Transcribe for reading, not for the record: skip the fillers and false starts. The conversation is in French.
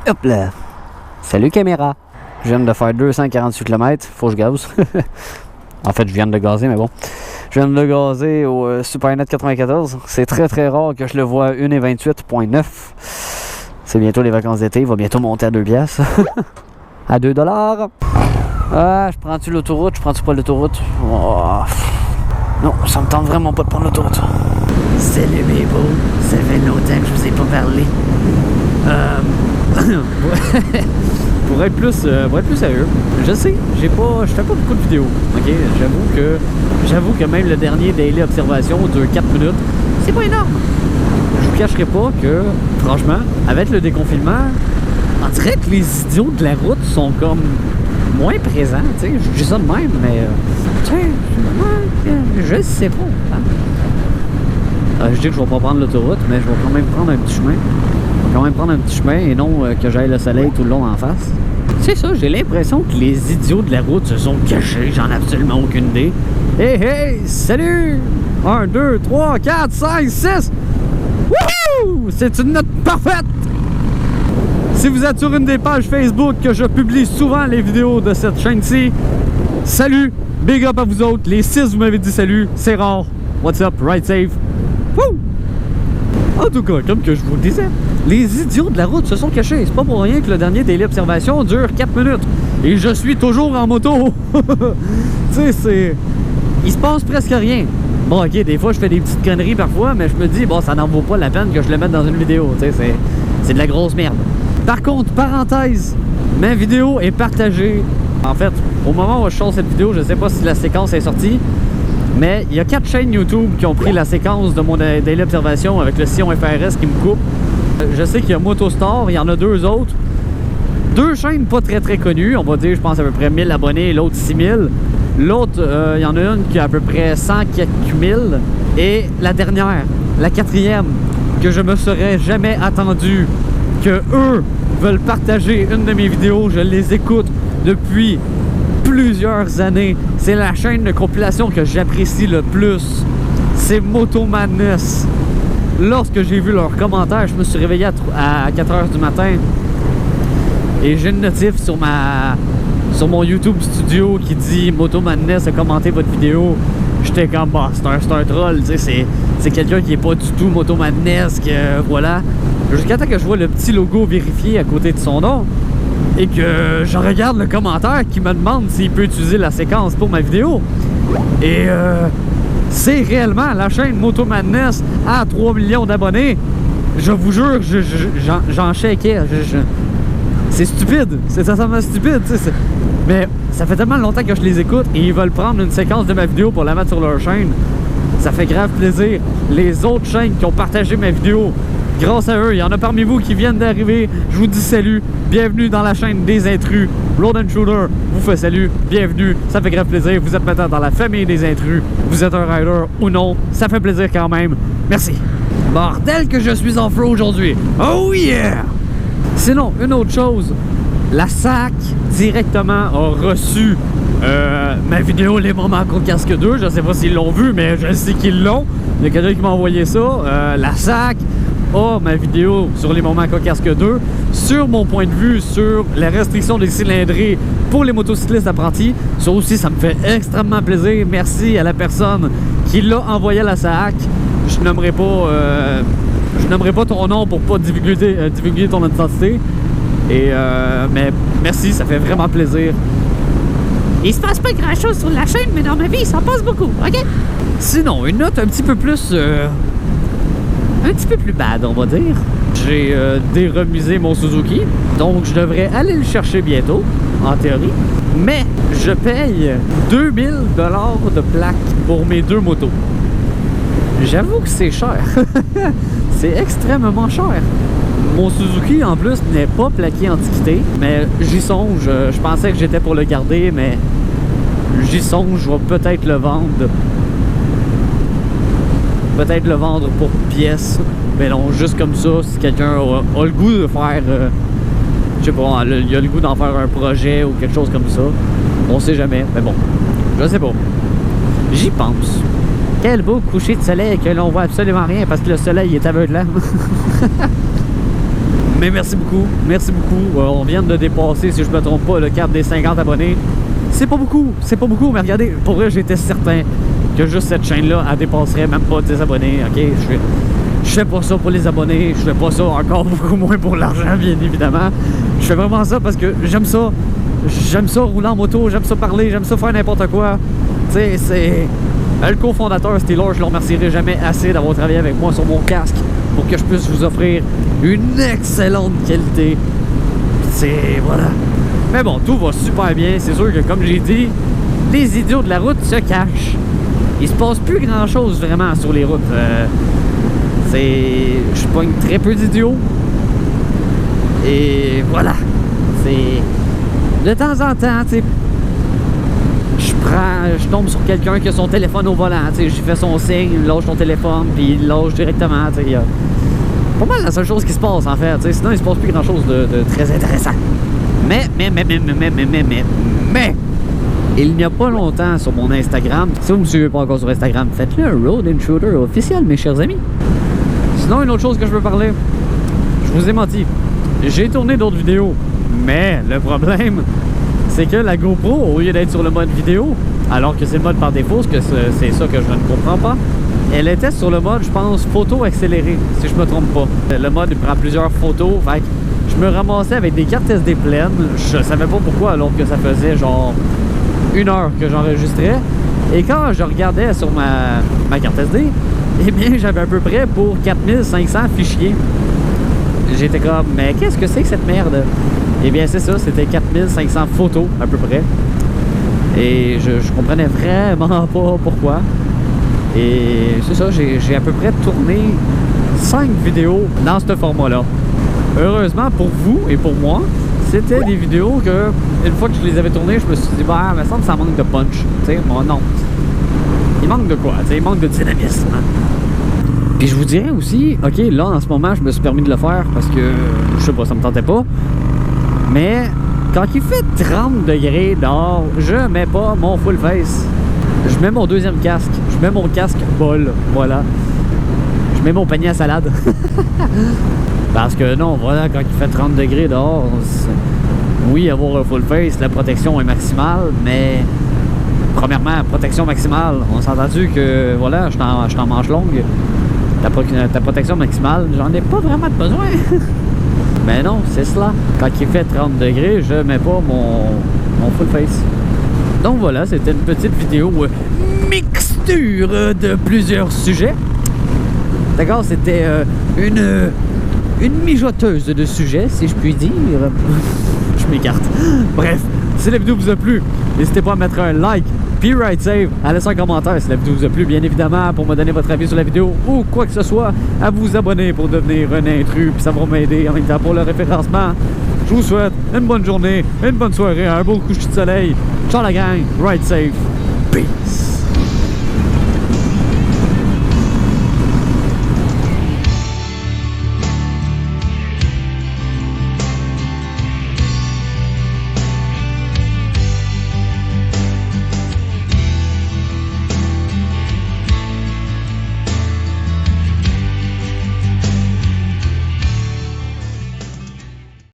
Hop là. Salut caméra. Je viens de faire 248 km. Faut que je gaze. En fait, je viens de gazer, mais bon. Je viens de gazer au Supernet 94. C'est très très rare que je le vois à 1,28.9. C'est bientôt les vacances d'été. Il va bientôt monter à 2 piastres. À 2 $. Ah, je prends-tu l'autoroute? Je prends-tu pas l'autoroute? Oh. Non, ça me tente vraiment pas de prendre l'autoroute. Salut mes beaux. Ça fait longtemps que je vous ai pas parlé. Pour être plus sérieux, je sais, je fais pas beaucoup de vidéos, ok? J'avoue que même le dernier Daily Observation dure 4 minutes, c'est pas énorme. Je vous cacherai pas que, franchement, avec le déconfinement, on dirait que les idiots de la route sont comme moins présents, tu sais, je dis ça de même, mais, tu sais, je sais pas. Hein? Je dis que je vais pas prendre l'autoroute, mais je vais quand même prendre un petit chemin. Et non que j'aille le soleil tout le long en face. C'est ça, j'ai l'impression que les idiots de la route se sont cachés, j'en ai absolument aucune idée. Hey, salut! 1, 2, 3, 4, 5, 6! Wouhou! C'est une note parfaite! Si vous êtes sur une des pages Facebook que je publie souvent les vidéos de cette chaîne-ci, salut! Big up à vous autres, les 6 vous m'avez dit salut, c'est rare. What's up, ride safe? Wouh! En tout cas, comme que je vous le disais, les idiots de la route se sont cachés. C'est pas pour rien que le dernier Daily Observation dure 4 minutes. Et je suis toujours en moto. Tu sais, c'est... Il se passe presque rien. Bon, ok, des fois, je fais des petites conneries parfois, mais je me dis, bon, ça n'en vaut pas la peine que je le mette dans une vidéo. Tu sais, c'est de la grosse merde. Par contre, parenthèse, ma vidéo est partagée. En fait, au moment où je sors cette vidéo, je sais pas si la séquence est sortie, mais il y a 4 chaînes YouTube qui ont pris la séquence de mon Daily Observation avec le sillon FRS qui me coupe. Je sais qu'il y a Motostar, il y en a 2 autres. 2 chaînes pas très connues, on va dire, je pense à peu près 1000 abonnés, l'autre 6000. L'autre, il y en a une qui a à peu près 100 quelques mille. Et la dernière, la 4e, que je me serais jamais attendu que eux veulent partager une de mes vidéos. Je les écoute depuis plusieurs années. C'est la chaîne de compilation que j'apprécie le plus. C'est Moto Madness. Lorsque j'ai vu leurs commentaires, je me suis réveillé à 4 h du matin et j'ai une notif sur mon YouTube Studio qui dit Moto Madness a commenté votre vidéo. J'étais comme, bah, c'est un troll, tu sais, c'est quelqu'un qui est pas du tout Moto Madness, que voilà. Jusqu'à temps que je vois le petit logo vérifié à côté de son nom et que je regarde le commentaire qui me demande s'il peut utiliser la séquence pour ma vidéo. Et c'est réellement la chaîne Moto Madness à 3 millions d'abonnés. Je vous jure, j'en checkais. C'est stupide. C'est totalement stupide. Mais ça fait tellement longtemps que je les écoute et ils veulent prendre une séquence de ma vidéo pour la mettre sur leur chaîne. Ça fait grave plaisir. Les autres chaînes qui ont partagé ma vidéo, grâce à eux, il y en a parmi vous qui viennent d'arriver. Je vous dis salut. Bienvenue dans la chaîne des intrus. Road and Shooter vous fait salut. Bienvenue. Ça fait grave plaisir. Vous êtes maintenant dans la famille des intrus. Vous êtes un rider ou non. Ça fait plaisir quand même. Merci. Bordel que je suis en feu aujourd'hui. Oh yeah! Sinon, une autre chose. La SAC directement a reçu ma vidéo Les Moments Casque 2. Je sais pas s'ils l'ont vu, mais je sais qu'ils l'ont. Il y a quelqu'un qui m'a envoyé ça. La SAC a ma vidéo sur les Moments Casque 2 sur mon point de vue sur la restriction des cylindrées pour les motocyclistes apprentis. Ça aussi, ça me fait extrêmement plaisir. Merci à la personne qui l'a envoyé à la SAC. Je nommerai pas ton nom pour pas divulguer ton identité. Mais merci, ça fait vraiment plaisir. Il se passe pas grand chose sur la chaîne, mais dans ma vie, il s'en passe beaucoup, ok? Sinon, une note un petit peu plus bad, on va dire. J'ai déremisé mon Suzuki, donc je devrais aller le chercher bientôt, en théorie. Mais je paye 2000 $ de plaque pour mes 2 motos. J'avoue que c'est cher. C'est extrêmement cher. Mon Suzuki, en plus, n'est pas plaqué antiquité, mais j'y songe. Je pensais que j'étais pour le garder, mais j'y songe. Je vais peut-être le vendre. Peut-être le vendre pour pièces. Mais non, juste comme ça, si quelqu'un a le goût de faire... je sais pas, il a le goût d'en faire un projet ou quelque chose comme ça. On sait jamais, mais bon, je sais pas. J'y pense. Quel beau coucher de soleil que l'on voit absolument rien parce que le soleil est aveuglant. Mais merci beaucoup, merci beaucoup. On vient de dépasser, si je me trompe pas, le cap des 50 abonnés. C'est pas beaucoup, mais regardez, pour vrai, j'étais certain que juste cette chaîne-là, elle dépasserait même pas 10 abonnés, ok? Je fais pas ça pour les abonnés, je fais pas ça encore beaucoup moins pour l'argent, bien évidemment. Je fais vraiment ça parce que j'aime ça. J'aime ça rouler en moto, j'aime ça parler, j'aime ça faire n'importe quoi. Tu sais, c'est... Le cofondateur Steeler, je le remercierai jamais assez d'avoir travaillé avec moi sur mon casque pour que je puisse vous offrir une excellente qualité. C'est... voilà. Mais bon, tout va super bien. C'est sûr que, comme j'ai dit, les idiots de la route se cachent. Il se passe plus grand-chose vraiment sur les routes. Je pogne très peu d'idiots. Et voilà. C'est... De temps en temps, tu sais, je tombe sur quelqu'un qui a son téléphone au volant, tu sais, j'ai fait son signe, il lâche son téléphone, puis il lâche directement, tu sais. Pas mal la seule chose qui se passe, en fait, tu sais, sinon il se passe plus grand-chose de très intéressant. Mais, il n'y a pas longtemps sur mon Instagram, si vous ne me suivez pas encore sur Instagram, faites-le un Road Intruder officiel, mes chers amis. Sinon, une autre chose que je veux parler, je vous ai menti, j'ai tourné d'autres vidéos, mais le problème, c'est que la GoPro, au lieu d'être sur le mode vidéo, alors que c'est le mode par défaut, parce que c'est ça que je ne comprends pas, elle était sur le mode, je pense, photo accélérée, si je me trompe pas. Le mode, il prend plusieurs photos, fait que je me ramassais avec des cartes SD pleines, je savais pas pourquoi, alors que ça faisait genre 1 heure que j'enregistrais, et quand je regardais sur ma carte SD, eh bien, j'avais à peu près pour 4500 fichiers. J'étais comme, mais qu'est-ce que c'est que cette merde? Eh bien, c'est ça, c'était 4500 photos, à peu près. Et je comprenais vraiment pas pourquoi. Et c'est ça, j'ai à peu près tourné 5 vidéos dans ce format-là. Heureusement pour vous et pour moi, c'était des vidéos que, une fois que je les avais tournées, je me suis dit, bah, il me semble que ça manque de punch. Tu sais, bon, non. Il manque de quoi? Tu sais, il manque de dynamisme. Puis je vous dirais aussi, ok, là, en ce moment, je me suis permis de le faire parce que, je sais pas, ça me tentait pas. Mais quand il fait 30 degrés dehors, je mets pas mon full face. Je mets mon deuxième casque. Je mets mon casque bol. Voilà. Je mets mon panier à salade. Parce que non, voilà, quand il fait 30 degrés dehors, oui, avoir un full face, la protection est maximale, mais premièrement, protection maximale. On s'est entendu que, voilà, je suis en manche longue. Ta protection maximale, j'en ai pas vraiment besoin. Mais non, c'est cela. Quand il fait 30 degrés, je mets pas mon full face. Donc voilà, c'était une petite vidéo mixture de plusieurs sujets. D'accord, c'était une mijoteuse de sujets, si je puis dire. Je m'écarte. Bref, si la vidéo vous a plu, n'hésitez pas à mettre un like, puis ride save, à laisser un commentaire si la vidéo vous a plu, bien évidemment, pour me donner votre avis sur la vidéo ou quoi que ce soit, à vous abonner pour devenir un intrus, puis ça va m'aider en même temps pour le référencement. Je vous souhaite une bonne journée, une bonne soirée, un beau coucher de soleil. Ciao la gang, ride safe, peace.